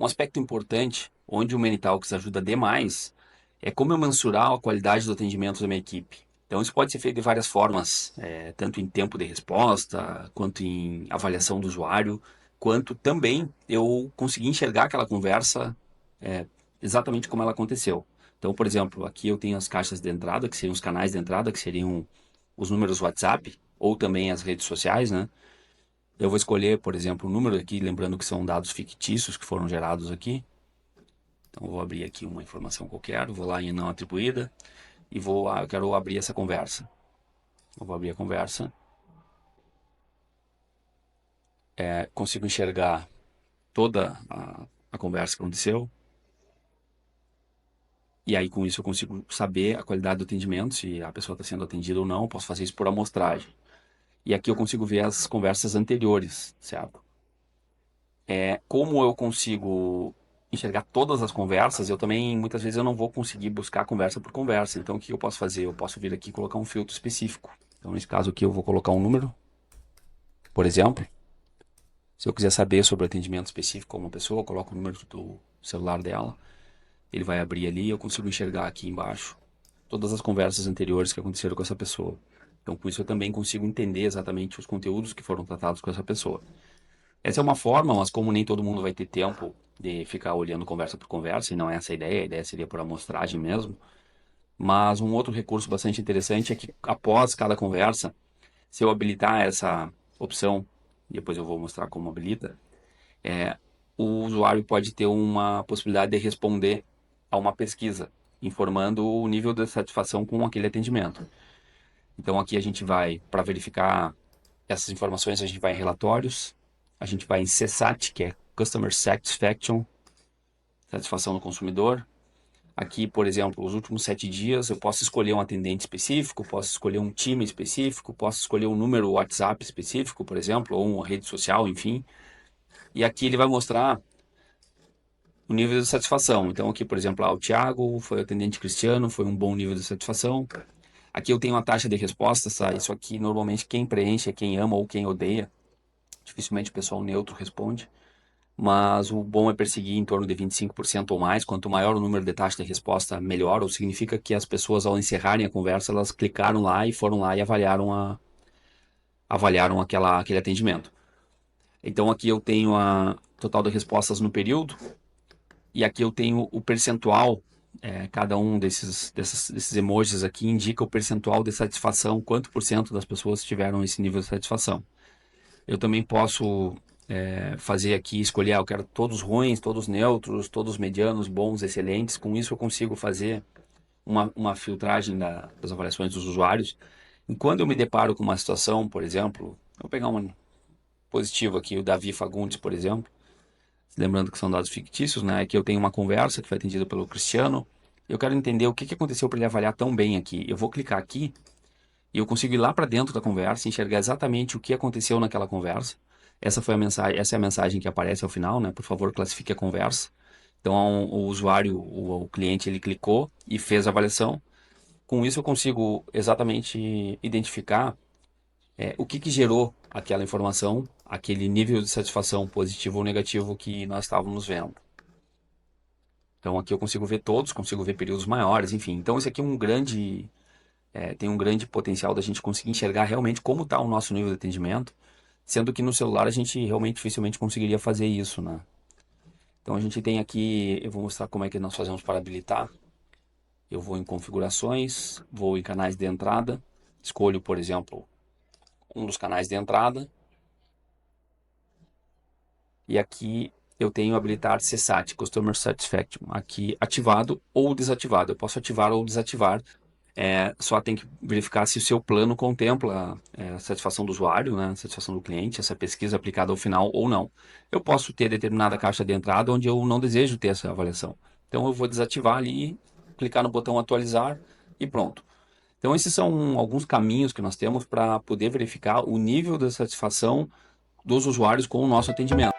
Um aspecto importante, onde o Manytalks ajuda demais, é como eu mensurar a qualidade do atendimento da minha equipe. Então isso pode ser feito de várias formas, tanto em tempo de resposta, quanto em avaliação do usuário, quanto também eu conseguir enxergar aquela conversa é, exatamente como ela aconteceu. Então, por exemplo, aqui eu tenho as caixas de entrada, que seriam os canais de entrada, que seriam os números WhatsApp, ou também as redes sociais, né? Eu vou escolher, por exemplo, o número aqui, lembrando que são dados fictícios que foram gerados aqui. Então, eu vou abrir aqui uma informação qualquer, vou lá em não atribuída e eu quero abrir essa conversa. Eu vou abrir a conversa. Consigo enxergar toda a conversa que aconteceu. E aí, com isso, eu consigo saber a qualidade do atendimento, se a pessoa está sendo atendida ou não. Eu posso fazer isso por amostragem. E aqui eu consigo ver as conversas anteriores, certo? Como eu consigo enxergar todas as conversas, eu também, muitas vezes, eu não vou conseguir buscar conversa por conversa. Então, o que eu posso fazer? Eu posso vir aqui e colocar um filtro específico. Então, nesse caso aqui, eu vou colocar um número, por exemplo. Se eu quiser saber sobre o atendimento específico com uma pessoa, eu coloco o número do celular dela. Ele vai abrir ali e eu consigo enxergar aqui embaixo todas as conversas anteriores que aconteceram com essa pessoa. Então, com isso, eu também consigo entender exatamente os conteúdos que foram tratados com essa pessoa. Essa é uma forma, mas como nem todo mundo vai ter tempo de ficar olhando conversa por conversa, e não é essa a ideia seria por amostragem mesmo. Mas um outro recurso bastante interessante é que após cada conversa, se eu habilitar essa opção, depois eu vou mostrar como habilita, o usuário pode ter uma possibilidade de responder a uma pesquisa, informando o nível de satisfação com aquele atendimento. Então aqui a gente vai, para verificar essas informações, a gente vai em relatórios, a gente vai em CSAT, que é Customer Satisfaction, satisfação do consumidor. Aqui, por exemplo, os últimos 7 dias, eu posso escolher um atendente específico, posso escolher um time específico, posso escolher um número WhatsApp específico, por exemplo, ou uma rede social, enfim. E aqui ele vai mostrar o nível de satisfação. Então aqui, por exemplo, o Thiago foi o atendente Cristiano, foi um bom nível de satisfação. Aqui eu tenho a taxa de resposta, tá? Isso aqui normalmente quem preenche é quem ama ou quem odeia. Dificilmente o pessoal neutro responde. Mas o bom é perseguir em torno de 25% ou mais. Quanto maior o número de taxa de resposta, melhor. Ou significa que as pessoas, ao encerrarem a conversa, elas clicaram lá e foram lá e avaliaram aquele atendimento. Então aqui eu tenho a total de respostas no período. E aqui eu tenho o percentual. Cada um desses emojis aqui indica o percentual de satisfação, quanto por cento das pessoas tiveram esse nível de satisfação. Eu também posso fazer aqui, escolher, eu quero todos ruins, todos neutros, todos medianos, bons, excelentes. Com isso eu consigo fazer uma filtragem das avaliações dos usuários. E quando eu me deparo com uma situação, por exemplo, vou pegar um positivo aqui, o Davi Fagundes, por exemplo, lembrando que são dados fictícios, né? Que eu tenho uma conversa que foi atendida pelo Cristiano. Eu quero entender o que aconteceu para ele avaliar tão bem aqui. Eu vou clicar aqui e eu consigo ir lá para dentro da conversa, enxergar exatamente o que aconteceu naquela conversa. Essa é a mensagem que aparece ao final, né? Por favor, classifique a conversa. Então, o usuário, o cliente, ele clicou e fez a avaliação. Com isso, eu consigo exatamente identificar o que gerou aquela informação, aquele nível de satisfação positivo ou negativo que nós estávamos vendo. Então, aqui eu consigo ver todos, consigo ver períodos maiores, enfim. Então, isso aqui é tem um grande potencial da gente conseguir enxergar realmente como está o nosso nível de atendimento, sendo que no celular a gente realmente dificilmente conseguiria fazer isso, né? Então a gente tem aqui, eu vou mostrar como é que nós fazemos para habilitar. Eu vou em configurações, vou em canais de entrada, escolho, por exemplo, um dos canais de entrada, e aqui eu tenho habilitar CSAT, Customer Satisfaction, aqui ativado ou desativado. Eu posso ativar ou desativar. Só tem que verificar se o seu plano contempla a satisfação do usuário, né, a satisfação do cliente, essa pesquisa aplicada ao final ou não. Eu posso ter determinada caixa de entrada onde eu não desejo ter essa avaliação. Então eu vou desativar ali, clicar no botão atualizar e pronto. Então esses são alguns caminhos que nós temos para poder verificar o nível de satisfação dos usuários com o nosso atendimento.